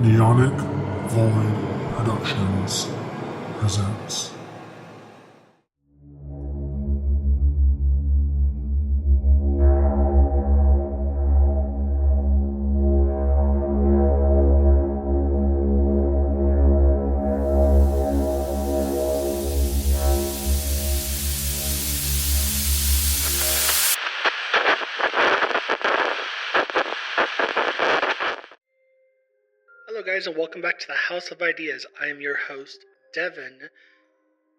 Neonic Void Productions presents. Hello guys and welcome back to the House of Ideas. I am your host, Devin,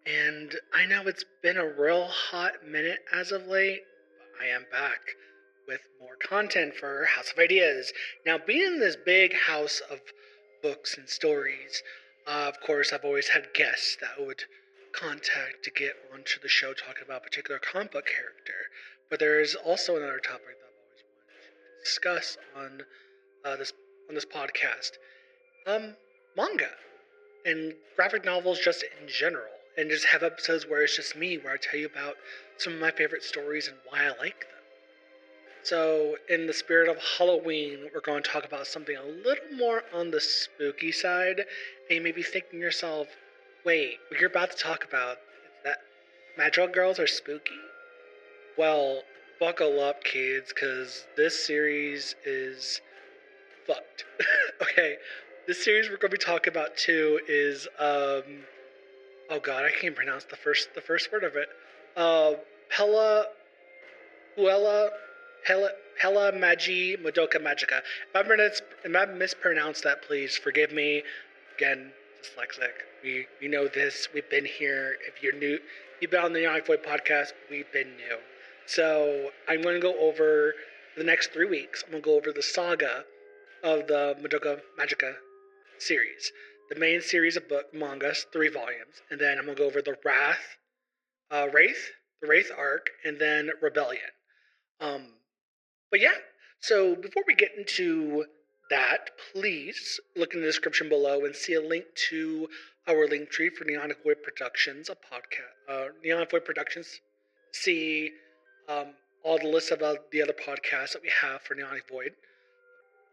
and I know it's been a real hot minute as of late, but I am back with more content for House of Ideas. Now, being in this big house of books and stories, of course, I've always had guests that I would contact to get onto the show talking about a particular comic book character. But there is also another topic that I've always wanted to discuss on this podcast. Manga and graphic novels just in general, and just have episodes where it's just me, where I tell you about some of my favorite stories and why I like them. So, in the spirit of Halloween, we're going to talk about something a little more on the spooky side, and you may be thinking to yourself, wait, what you're about to talk about, is that magical girls are spooky? Well, buckle up, kids, because this series is fucked. Okay, this series we're going to be talking about too is oh god, I can't pronounce the first word of it. Pella, Puella, Pella, Magi, Madoka, Magica. If I mispronounced that, please forgive me. Again, dyslexic. We know this. We've been here. If you're new, you've been on the Young Void podcast. We've been new. So I'm going to go over the next 3 weeks. I'm going to go over the saga of the Madoka Magica series. The main series of mangas, 3 volumes, and then I'm gonna go over the Wraith arc, and then Rebellion. But yeah, so before we get into that, please look in the description below and see a link to our link tree for Neonic Void Productions, a podcast. Neonic Void Productions. See all the lists of the other podcasts that we have for Neonic Void.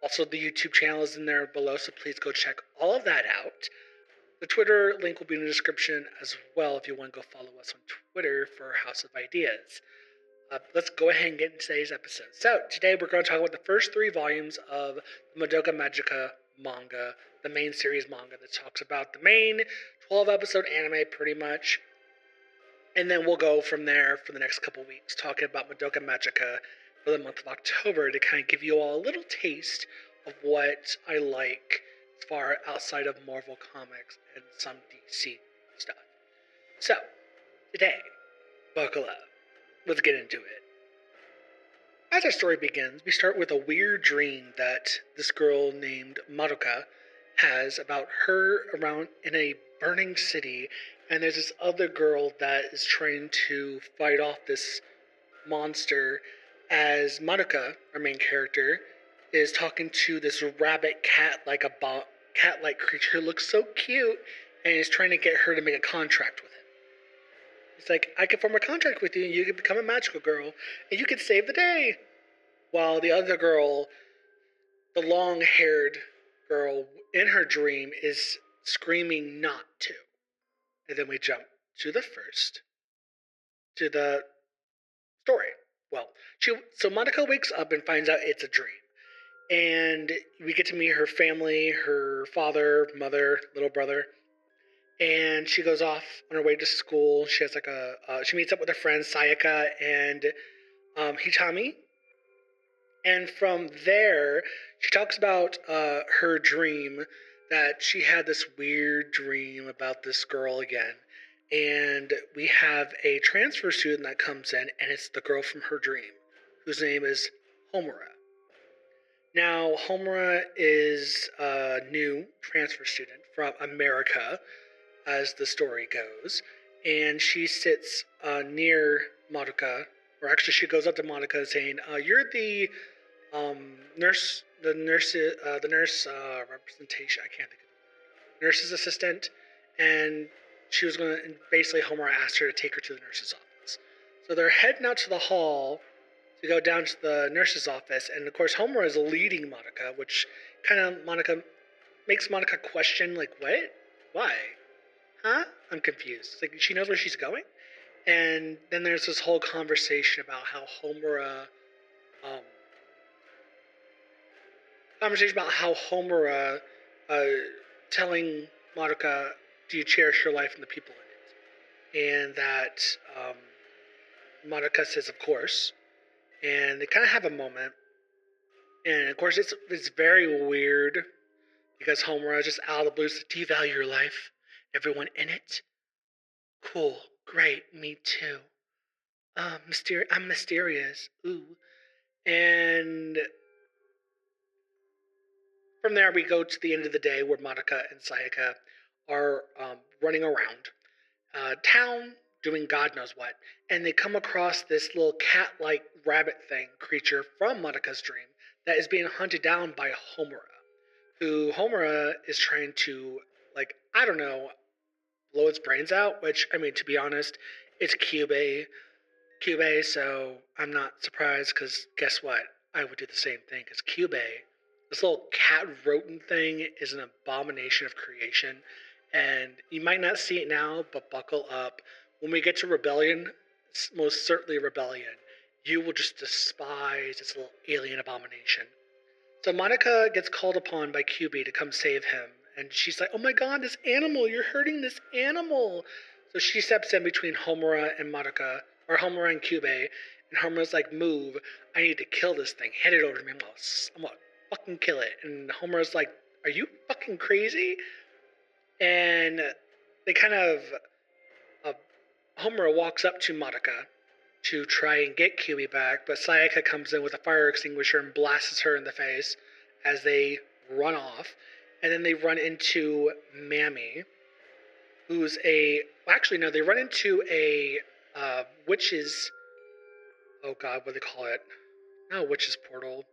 Also, the YouTube channel is in there below, so please go check all of that out. The Twitter link will be in the description as well if you want to go follow us on Twitter for House of Ideas. Let's go ahead and get into today's episode. So, today we're going to talk about the first 3 volumes of the Madoka Magica manga, the main series manga that talks about the main 12-episode anime, pretty much. And then we'll go from there for the next couple weeks, talking about Madoka Magica for the month of October to kind of give you all a little taste of what I like as far outside of Marvel Comics and some DC stuff. So, today, buckle up. Let's get into it. As our story begins, we start with a weird dream that this girl named Madoka has about her around in a burning city, and there's this other girl that is trying to fight off this monster, as Madoka, our main character, is talking to this rabbit cat-like creature who looks so cute, and is trying to get her to make a contract with him. It's like, I can form a contract with you, and you can become a magical girl, and you can save the day. While the other girl, the long-haired girl in her dream, is screaming not to. And then we jump to the story. Well, so Madoka wakes up and finds out it's a dream. And we get to meet her family, her father, mother, little brother. And she goes off on her way to school. She has she meets up with her friends Sayaka and Hitami. And from there, she talks about her dream, that she had this weird dream about this girl again. And we have a transfer student that comes in, and it's the girl from her dream, whose name is Homura. Now, Homura is a new transfer student from America, as the story goes, and she sits near Madoka, or actually she goes up to Madoka saying, "You're the nurse representation. I can't think of it. Nurse's assistant," and she was going to, basically Homura asked her to take her to the nurse's office. So they're heading out to the hall to go down to the nurse's office, and of course Homura is leading Madoka, which kind of Madoka makes Monica question, like, what? Why? Huh? I'm confused. It's like, she knows where she's going? And then there's this whole conversation about how um, uh, telling Madoka, do you cherish your life and the people in it? And that um, Madoka says, of course. And they kind of have a moment. And of course, it's very weird because Homura just out of the blue says, do you value your life? Everyone in it? Cool. Great. Me too. I'm mysterious. Ooh. And from there, we go to the end of the day where Madoka and Sayaka are running around town doing God knows what. And they come across this little cat like rabbit thing creature from Madoka's dream that is being hunted down by Homura, who Homura is trying to, like, I don't know, blow its brains out, which, I mean, to be honest, it's Cube, so I'm not surprised because guess what? I would do the same thing because Cube, this little cat rodent thing, is an abomination of creation. And you might not see it now, but buckle up. When we get to Rebellion, most certainly Rebellion, you will just despise this little alien abomination. So Monica gets called upon by QB to come save him. And she's like, oh my god, this animal, you're hurting this animal. So she steps in between Homura and Madoka, or Homura and Cube, and Homura's like, move, I need to kill this thing. Hand it over to me, I'm gonna fucking kill it. And Homura's like, are you fucking crazy? And they kind of, Homura walks up to Madoka to try and get Kiwi back, but Sayaka comes in with a fire extinguisher and blasts her in the face as they run off. And then they run into Mammy, who's actually, no, they run into a witch's, oh god, what do they call it? Not a witch's portal.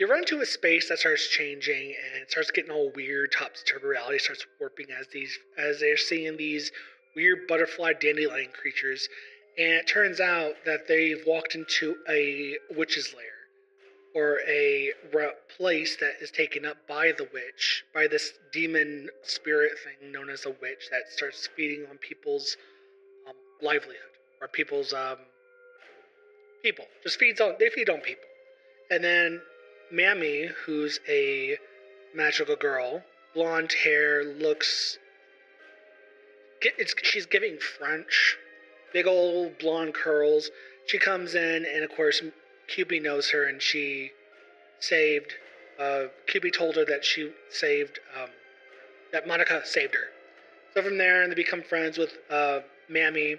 You run into a space that starts changing and it starts getting all weird. Topsy-turvy reality starts warping as they're seeing these weird butterfly dandelion creatures. And it turns out that they've walked into a witch's lair, or a place that is taken up by the witch, by this demon spirit thing known as a witch that starts feeding on people's livelihood, or people's people. They feed on people. And then Mammy, who's a magical girl, blonde hair, she's giving French, big old blonde curls. She comes in, and of course, QB knows her, and she saved. QB told her that that Madoka saved her. So from there, they become friends with Mammy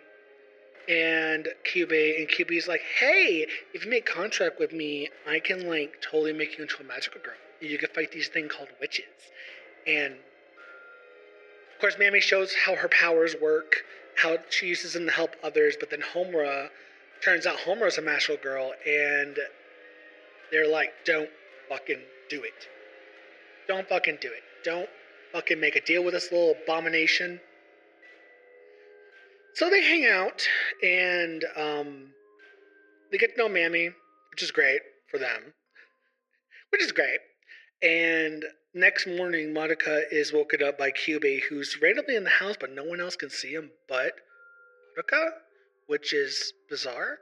and QB, and QB's like, hey, if you make contract with me, I can totally make you into a magical girl. You can fight these things called witches. And of course, Mammy shows how her powers work, how she uses them to help others, but then turns out Homura's a magical girl, and they're like, don't fucking do it. Don't fucking do it. Don't fucking make a deal with this little abomination. So they hang out, and they get to know Mammy, which is great for them. Which is great. And next morning, Madoka is woken up by Kyubey, who's randomly in the house, but no one else can see him but Madoka, which is bizarre.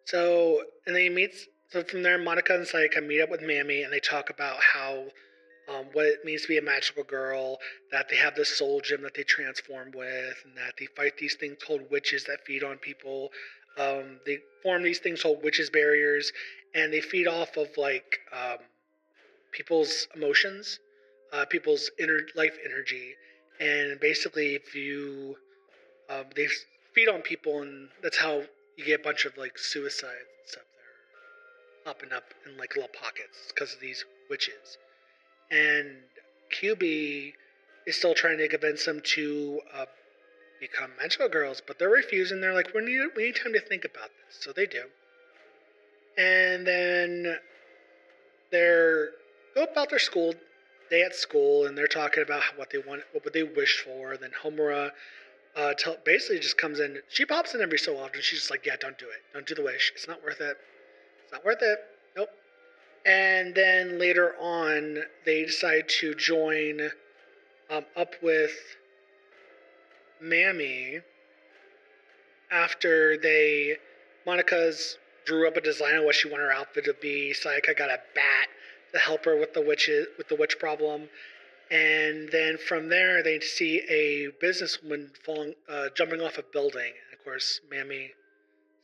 So from there, Madoka and Sayaka meet up with Mammy, and they talk about how what it means to be a magical girl, that they have this soul gem that they transform with, and that they fight these things called witches that feed on people. They form these things called witches barriers, and they feed off of people's emotions, people's life energy, and basically if you they feed on people, and that's how you get a bunch of suicides and stuff that are popping up in little pockets because of these witches. And QB is still trying to convince them to become magical girls, but they're refusing. They're like, we need time to think about this. So they do. And then they go about their day at school, and they're talking about what they want, what they wish for. Then Homura basically just comes in. She pops in every so often. She's just like, yeah, don't do it. Don't do the wish. It's not worth it. It's not worth it. Nope. And then later on, they decide to join up with Mammy after Monica's drew up a design of what she wanted her outfit to be. Sayaka got a bat to help her with the witch problem. And then from there, they see a businesswoman jumping off a building. And of course, Mammy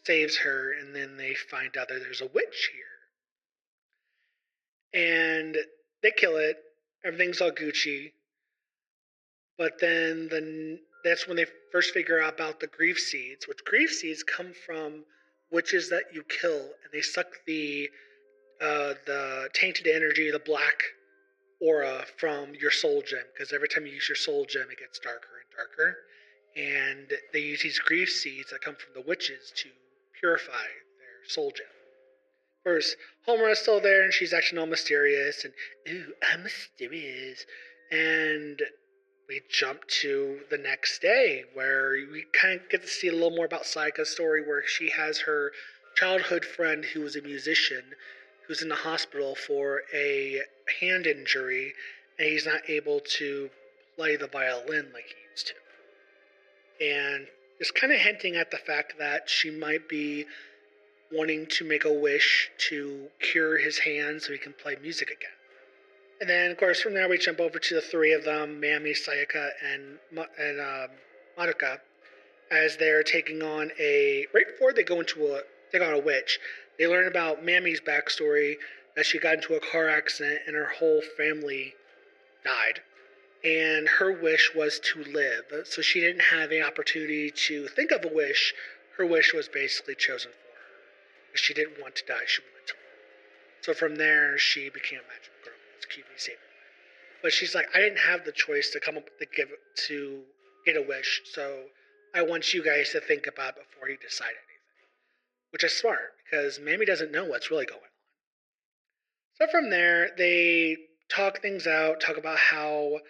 saves her, and then they find out that there's a witch here. And they kill it. Everything's all Gucci. But then that's when they first figure out about the grief seeds, which grief seeds come from witches that you kill, and they suck the tainted energy, the black aura from your soul gem, because every time you use your soul gem, it gets darker and darker. And they use these grief seeds that come from the witches to purify their soul gem. First, Homer is still there, and she's acting all mysterious, and ooh, I'm mysterious. And we jump to the next day, where we kind of get to see a little more about Sayaka's story, where she has her childhood friend who was a musician, who's in the hospital for a hand injury, and he's not able to play the violin like he used to. And it's kind of hinting at the fact that she might be wanting to make a wish to cure his hand so he can play music again. And then, of course, from there we jump over to the three of them, Mammy, Sayaka, and Madoka, as they're taking on right before they go take on a witch, they learn about Mammy's backstory, that she got into a car accident and her whole family died. And her wish was to live. So she didn't have any opportunity to think of a wish. Her wish was basically chosen for her. If she didn't want to die, she wanted to live. So from there, she became a magical girl. As QB saved her life. But she's like, I didn't have the choice to come up to get a wish. So I want you guys to think about it before you decide anything. Which is smart, because Mammy doesn't know what's really going on. So from there, they talk things out, talk about how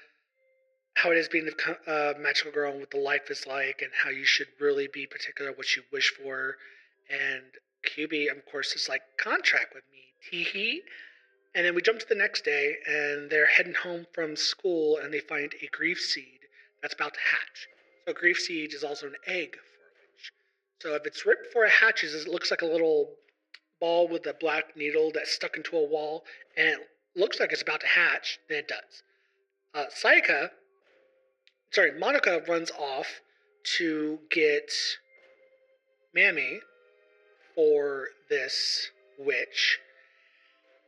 it is being a magical girl and what the life is like, and how you should really be particular what you wish for. And QB, of course, is like, contract with me, tee-hee. And then we jump to the next day, and they're heading home from school, and they find a grief seed that's about to hatch. So a grief seed is also an egg for a witch. So if it's right before it hatches, it looks like a little ball with a black needle that's stuck into a wall, and it looks like it's about to hatch, then it does. Monica runs off to get Mammy for this witch.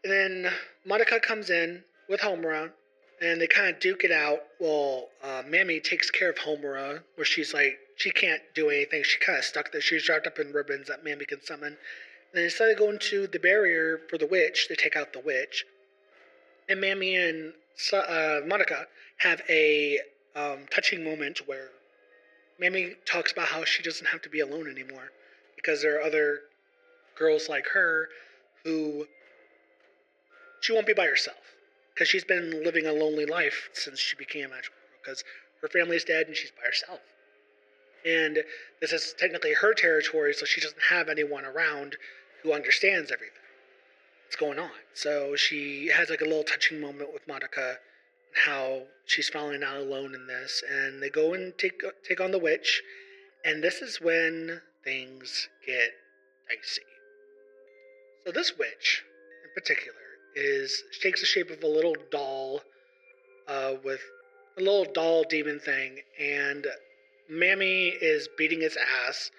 And then Madoka comes in with Homura, and they kind of duke it out. Well, Mammy takes care of Homura, where she's like, she can't do anything. She kind of stuck there. She's wrapped up in ribbons that Mammy can summon. And then instead of going to the barrier for the witch, they take out the witch. And Mammy and Madoka have a touching moment where Mammy talks about how she doesn't have to be alone anymore, because there are other girls like her who she won't be by herself, because she's been living a lonely life since she became a magical girl, because her family's dead and she's by herself. And this is technically her territory, so she doesn't have anyone around who understands everything that's going on. So she has like a little touching moment with Madoka, and how she's finally not alone in this. And they go and take on the witch, and this is when things get dicey. So this witch, in particular, takes the shape of a little doll, with a little doll demon thing, and Mammy is beating its ass.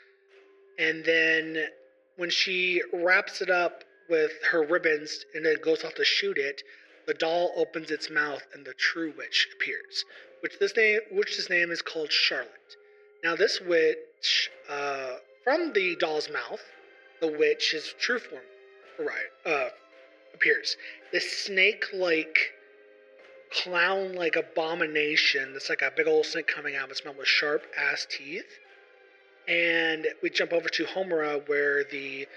And then when she wraps it up with her ribbons and then goes off to shoot it, the doll opens its mouth and the true witch appears, which's name is called Charlotte. Now this witch, from the doll's mouth, the witch's true form appears. This snake-like, clown-like abomination that's like a big old snake coming out of its mouth with sharp-ass teeth. And we jump over to Homura, where the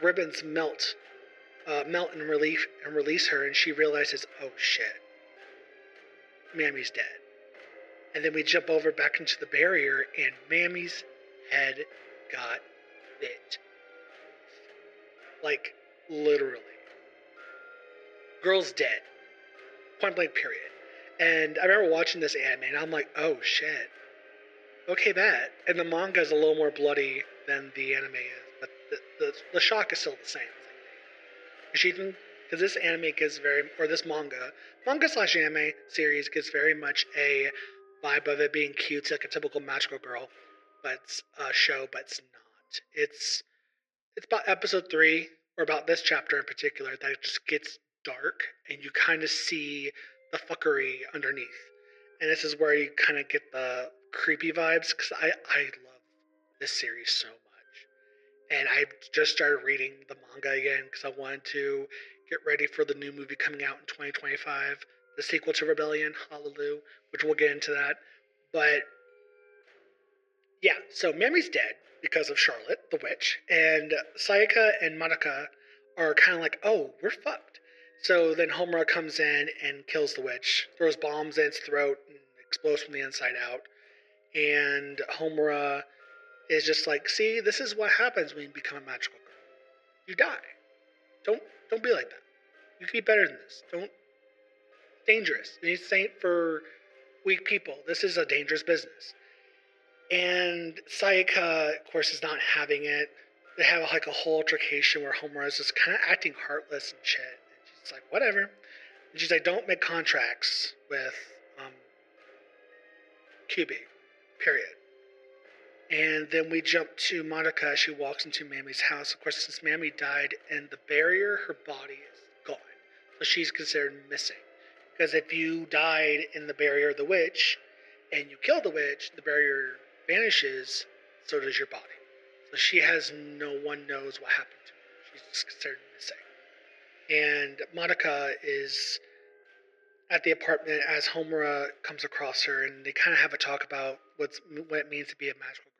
ribbons melt and release her, and she realizes, oh shit, Mammy's dead. And then we jump over back into the barrier, and Mammy's head got bit. Like, literally. Girl's dead. Point blank, period. And I remember watching this anime, and I'm like, oh shit. Okay, that. And the manga is a little more bloody than the anime is, but the shock is still the same. Because this anime gives this manga slash anime series gives very much a vibe of it being cute, like a typical magical girl, but it's a show, but it's not. It's about episode 3, or about this chapter in particular, that it just gets dark, and you kind of see the fuckery underneath. And this is where you kind of get the creepy vibes, because I love this series so much. And I just started reading the manga again because I wanted to get ready for the new movie coming out in 2025, the sequel to Rebellion, Hallelujah, which we'll get into that. But yeah, so Mami's dead because of Charlotte, the witch, and Sayaka and Madoka are kind of like, oh, we're fucked. So then Homura comes in and kills the witch, throws bombs in its throat, and explodes from the inside out. And Homura is just like, see, this is what happens when you become a magical girl. You die. Don't be like that. You can be better than this. Don't. Dangerous. It's ain't for weak people. This is a dangerous business. And Sayaka, of course, is not having it. They have like a whole altercation where Homura is just kind of acting heartless and shit. And she's like, whatever. And she's like, don't make contracts with QB. Period. And then we jump to Madoka. She walks into Mami's house. Of course, since Mami died in the barrier, her body is gone. So she's considered missing. Because if you died in the barrier of the witch, and you kill the witch, the barrier vanishes, so does your body. So she has no one knows what happened to her. She's just considered missing. And Madoka is at the apartment as Homura comes across her, and they kind of have a talk about what it means to be a magical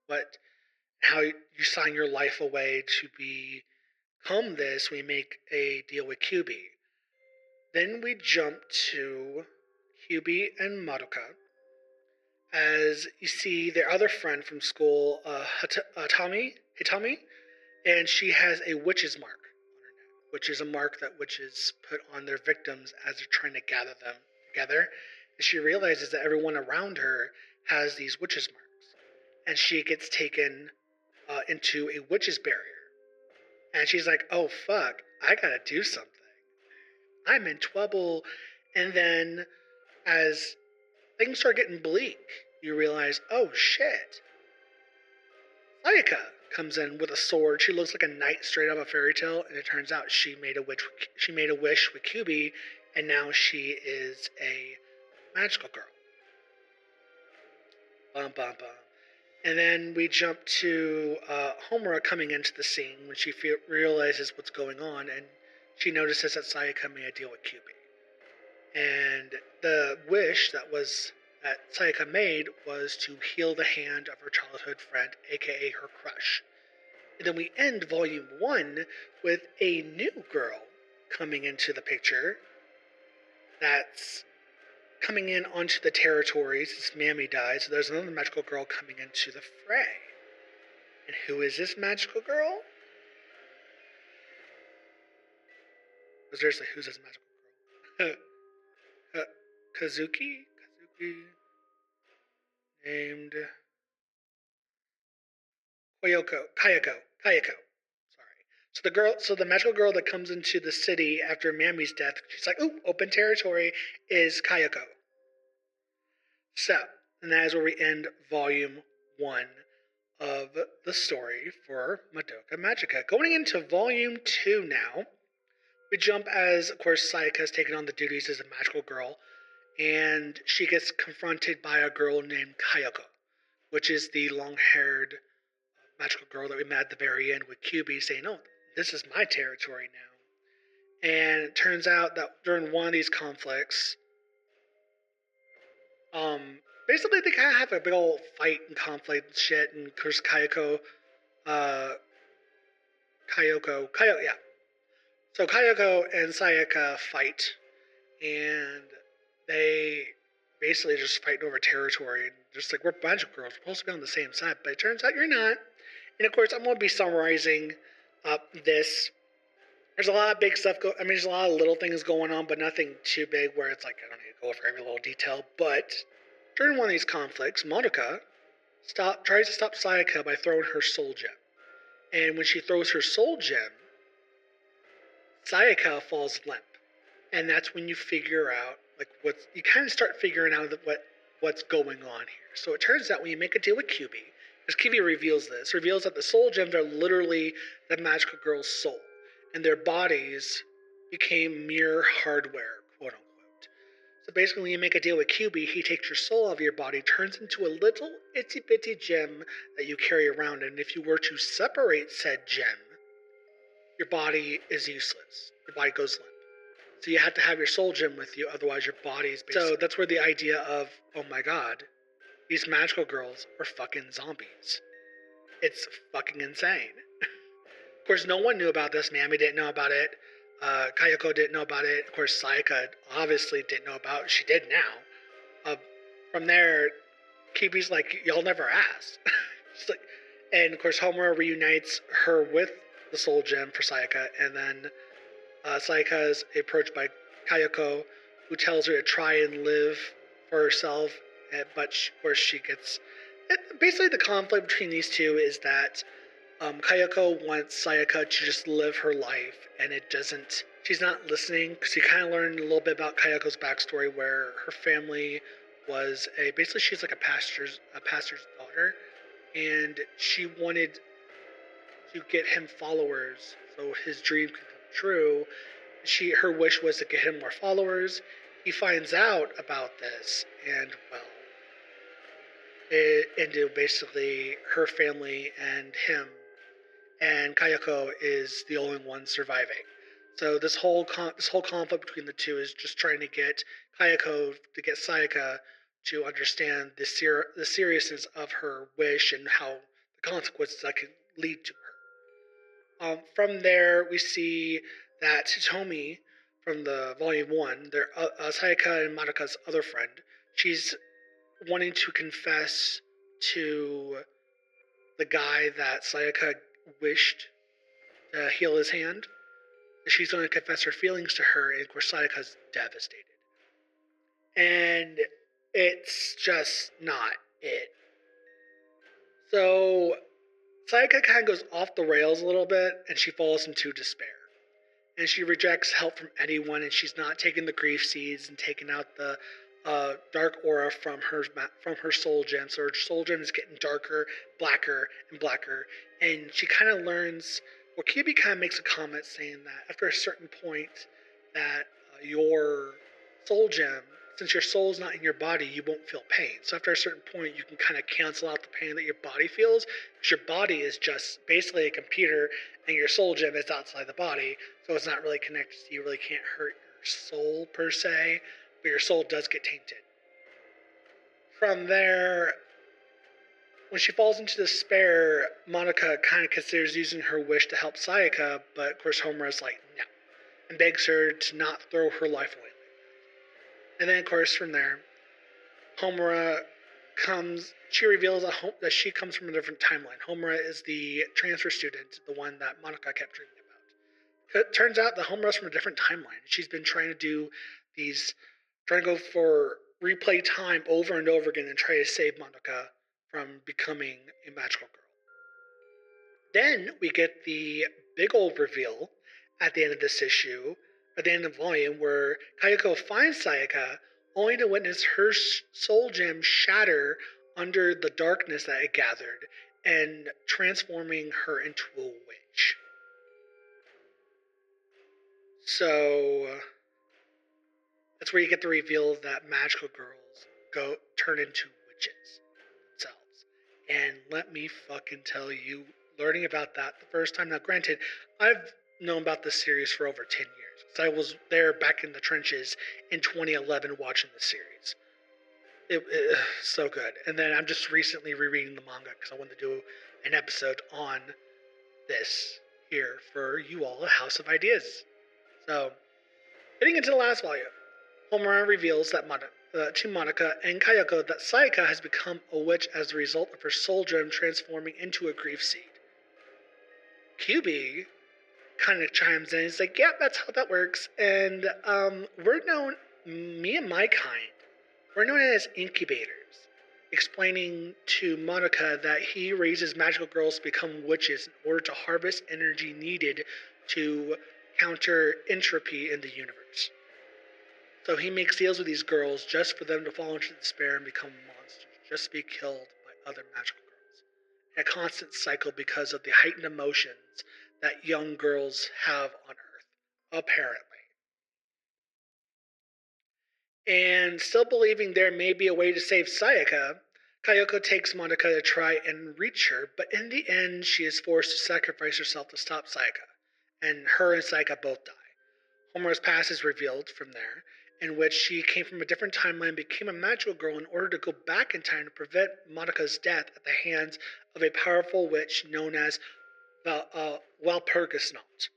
girl, and how you sign your life away to become this when you make a deal with QB. Then we jump to QB and Madoka, as you see their other friend from school, Hitami, and she has a witch's mark on her neck, which is a mark that witches put on their victims as they're trying to gather them together. And she realizes that everyone around her has these witches' marks, and she gets taken into a witch's barrier. And she's like, oh fuck, I gotta do something. I'm in trouble. And then as things start getting bleak, you realize, oh shit. Sayaka comes in with a sword. She looks like a knight straight out of a fairy tale, and it turns out she made a wish with QB, and now she is a magical girl. Bum bum bum. And then we jump to Homura coming into the scene when she realizes what's going on, and she notices that Sayaka made a deal with QB. And the wish that Sayaka made was to heal the hand of her childhood friend, aka her crush. And then we end volume 1 with a new girl coming into the picture that's coming in onto the territory since Mami died. So there's another magical girl coming into the fray. And who is this magical girl? Seriously, who's this magical girl? Kazuki? Named Kayako. Sorry. So the magical girl that comes into the city after Mami's death, she's like, ooh, open territory, is Kayako. So, and that is where we end volume 1 of the story for Madoka Magica. Going into volume 2 now, we jump as, of course, Sayaka has taken on the duties as a magical girl, and she gets confronted by a girl named Kayako, which is the long-haired magical girl that we met at the very end with QB saying, oh, this is my territory now. And it turns out that during one of these conflicts, basically they kind of have a big old fight and conflict and shit, and of course Kayako, yeah. So Kayako and Sayaka fight, and they basically just fighting over territory, and just like, we're magical girls, we're supposed to be on the same side, but it turns out you're not. And of course, I'm going to be summarizing this There's a lot of big stuff. There's a lot of little things going on, but nothing too big where it's like I don't need to go over every little detail. But during one of these conflicts, Madoka tries to stop Sayaka by throwing her soul gem. And when she throws her soul gem, Sayaka falls limp. And that's when you figure out you kind of start figuring out what's going on here. So it turns out when you make a deal with Kyuubi, because Kyuubi reveals that the soul gems are literally the magical girl's soul, and their bodies became mere hardware, quote unquote. So basically, when you make a deal with Kyuubi, he takes your soul out of your body, turns into a little itsy bitsy gem that you carry around, and if you were to separate said gem, your body is useless. Your body goes limp. So you have to have your soul gem with you, otherwise your body is basically... So that's where the idea of, oh my god, these magical girls are fucking zombies. It's fucking insane. Of course, no one knew about this. Mami didn't know about it. Kayako didn't know about it. Of course, Sayaka obviously didn't know about it. She did now. From there, Kibi's like, y'all never asked. And of course, Homura reunites her with the soul gem for Sayaka, and then Sayaka is approached by Kayako, who tells her to try and live for herself, but where she gets... Basically, the conflict between these two is that Kayako wants Sayaka to just live her life, and it doesn't... She's not listening, because you kind of learn a little bit about Kayako's backstory, where her family was basically she's like a pastor's daughter, and she wanted to get him followers so his dream could come true. Her wish was to get him more followers. He finds out about this, and well, it ended basically her family and him, and Kayako is the only one surviving. So this whole conflict between the two is just trying to get Kayako to get Sayaka to understand the seriousness of her wish and how the consequences that can lead to her. From there, we see that Hitomi from the Volume 1, Sayaka and Madoka's other friend, she's wanting to confess to the guy that Sayaka wished to heal his hand. She's going to confess her feelings to her, and of course Sayaka's devastated. And it's just not it. So Sayaka kind of goes off the rails a little bit, and she falls into despair. And she rejects help from anyone, and she's not taking the grief seeds and taking out the dark aura from her soul gem. So her soul gem is getting darker, blacker, and blacker. And she kind of learns... Well, Kyuubi kind of makes a comment saying that after a certain point that your soul gem, since your soul is not in your body, you won't feel pain. So after a certain point, you can kind of cancel out the pain that your body feels, because your body is just basically a computer, and your soul gem is outside the body, so it's not really connected, so you really can't hurt your soul per se, but your soul does get tainted. From there, when she falls into despair, Madoka kind of considers using her wish to help Sayaka, but of course Homura's like, no, and begs her to not throw her life away. And then of course from there, Homura she reveals that she comes from a different timeline. Homura is the transfer student, the one that Madoka kept dreaming about. It turns out that Homura's from a different timeline. She's been trying to go for replay time over and over again and try to save Madoka from becoming a magical girl. Then we get the big old reveal at the end of this issue, at the end of the volume, where Kayako finds Sayaka only to witness her soul gem shatter under the darkness that it gathered and transforming her into a witch. So that's where you get the reveal that magical girls turn into witches themselves. And let me fucking tell you, learning about that the first time, now granted, I've known about this series for over 10 years. So I was there back in the trenches in 2011 watching the series. It so good. And then I'm just recently rereading the manga because I wanted to do an episode on this here for you all, a House of Ideas. So, getting into the last volume, Homura reveals that to Madoka and Kayako that Sayaka has become a witch as a result of her soul gem transforming into a grief seed. Kyuubi kind of chimes in. He's like, "Yeah, that's how that works." And me and my kind, we're known as incubators, explaining to Madoka that he raises magical girls to become witches in order to harvest energy needed to counter entropy in the universe. So he makes deals with these girls just for them to fall into despair and become monsters, just to be killed by other magical girls. A constant cycle because of the heightened emotions that young girls have on Earth, apparently. And still believing there may be a way to save Sayaka, Kayoko takes Monica to try and reach her, but in the end, she is forced to sacrifice herself to stop Sayaka, and her and Sayaka both die. Homura's past is revealed from there, in which she came from a different timeline and became a magical girl in order to go back in time to prevent Monika's death at the hands of a powerful witch known as Walpurgisnacht.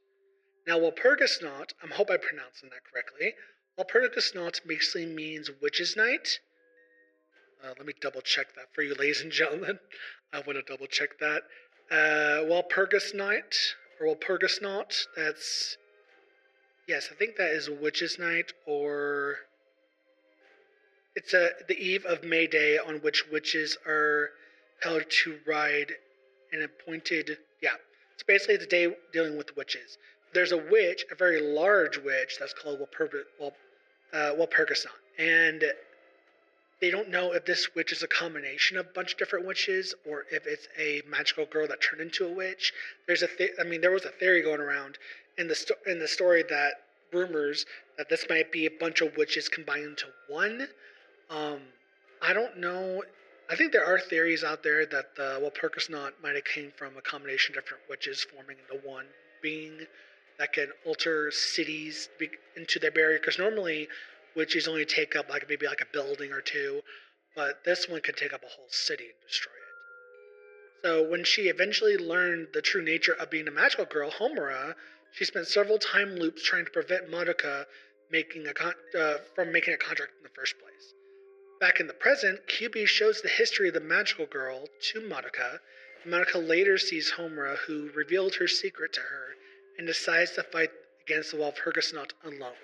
Now, Walpurgisnacht, I hope I'm pronouncing that correctly. Walpurgisnacht basically means witch's night. Let me double check that for you, ladies and gentlemen. I want to double check that. Walpurgisnacht, or Walpurgisnacht, that's... Yes, I think that is Witch's Night, or it's the eve of May Day on which witches are held to ride an appointed. Yeah, it's basically the day dealing with witches. There's a witch, a very large witch, that's called Walpurgisnacht, and they don't know if this witch is a combination of a bunch of different witches or if it's a magical girl that turned into a witch. There was a theory going around in the story that rumors that this might be a bunch of witches combined into one. I don't know. I think there are theories out there that the Walpurgisnacht might have came from a combination of different witches forming into one being that can alter cities into their barrier. Because normally witches only take up maybe a building or two, but this one could take up a whole city and destroy it. So when she eventually learned the true nature of being a magical girl, Homura, she spent several time loops trying to prevent Madoka from making a contract in the first place. Back in the present, QB shows the history of the magical girl to Madoka. Madoka later sees Homura, who revealed her secret to her, and decides to fight against the Walpurgisnacht alone.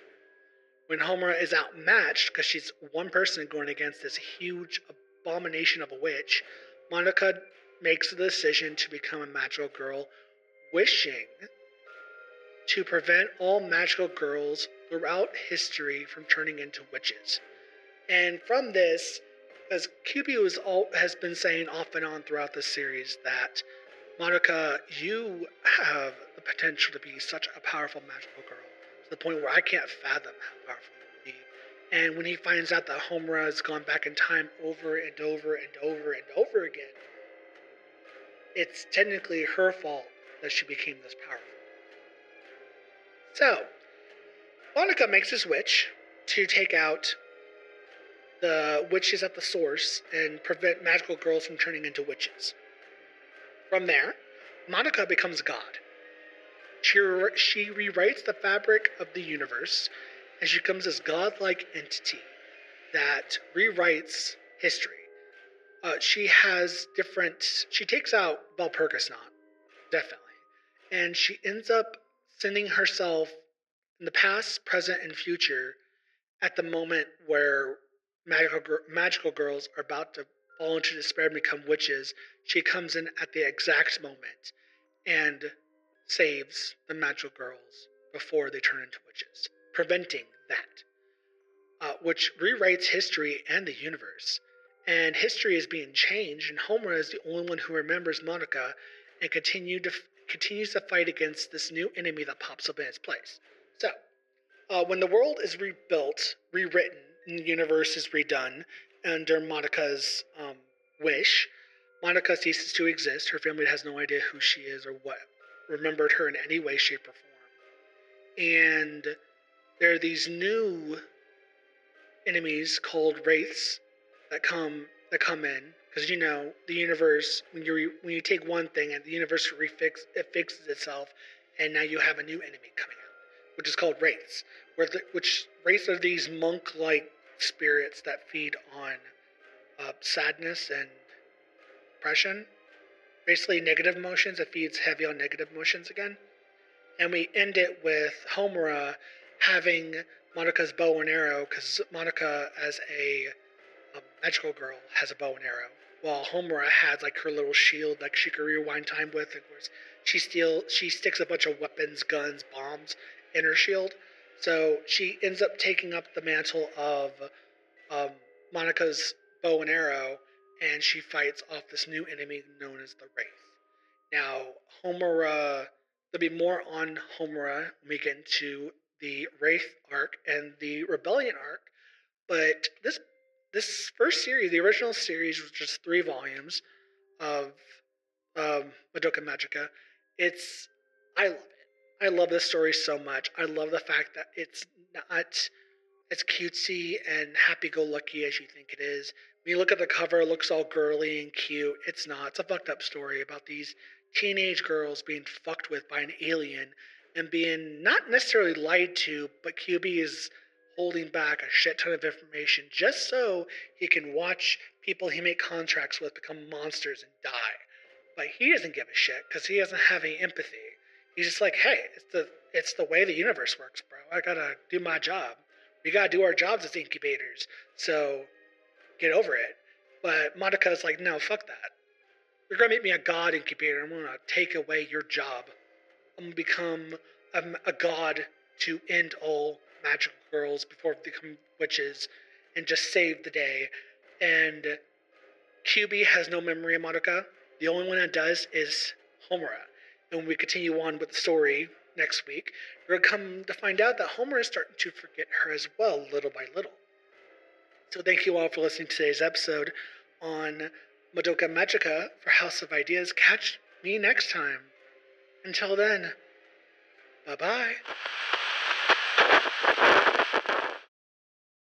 When Homura is outmatched, because she's one person going against this huge abomination of a witch, Madoka makes the decision to become a magical girl, wishing to prevent all magical girls throughout history from turning into witches. And from this, as QB has been saying off and on throughout this series, that Madoka, you have the potential to be such a powerful magical girl, to the point where I can't fathom how powerful you will be. And when he finds out that Homura has gone back in time over and over and over and over again, it's technically her fault that she became this powerful. So, Madoka makes this witch to take out the witches at the source and prevent magical girls from turning into witches. From there, Madoka becomes God. She rewrites the fabric of the universe, and she becomes this godlike entity that rewrites history. She takes out Walpurgisnacht, definitely, and she ends up sending herself in the past, present, and future at the moment where magical girls are about to fall into despair and become witches. She comes in at the exact moment and saves the magical girls before they turn into witches, preventing that, which rewrites history and the universe. And history is being changed, and Homura is the only one who remembers Madoka and continues to fight against this new enemy that pops up in its place. So, when the world is rewritten, and the universe is redone under Madoka's wish, Madoka ceases to exist. Her family has no idea who she is or what remembered her in any way, shape, or form. And there are these new enemies called wraiths that come in, because the universe, when you take one thing and the universe fixes itself, and now you have a new enemy coming out, which is called wraiths. Which wraiths are these monk-like spirits that feed on sadness and depression, basically negative emotions. It feeds heavy on negative emotions again. And we end it with Homura having Madoka's bow and arrow, because Madoka, as a magical girl, has a bow and arrow, while Homura has like her little shield, like she can rewind time with. Of course, she sticks a bunch of weapons, guns, bombs in her shield. So she ends up taking up the mantle of um, Monica's bow and arrow, and she fights off this new enemy known as the Wraith. Now, Homura, there'll be more on Homura when we get into the Wraith arc and the Rebellion arc, but this first series, the original series, was just 3 volumes of Madoka Magica. It's I love it. I love this story so much. I love the fact that it's not as cutesy and happy-go-lucky as you think it is. When you look at the cover, it looks all girly and cute. It's not. It's a fucked up story about these teenage girls being fucked with by an alien and being not necessarily lied to, but QB is holding back a shit ton of information just so he can watch people he made contracts with become monsters and die. But he doesn't give a shit because he doesn't have any empathy. He's just like, hey, it's the way the universe works, bro. I gotta do my job. We gotta do our jobs as incubators. So get over it. But Madoka's like, no, fuck that. You're gonna make me a god incubator. I'm gonna take away your job. I'm gonna become a god to end all magical girls before they become witches and just save the day. And QB has no memory of Madoka. The only one that does is Homura. And when we continue on with the story next week, we're going to come to find out that Homura is starting to forget her as well, little by little. So thank you all for listening to today's episode on Madoka Magica for House of Ideas. Catch me next time. Until then, bye-bye.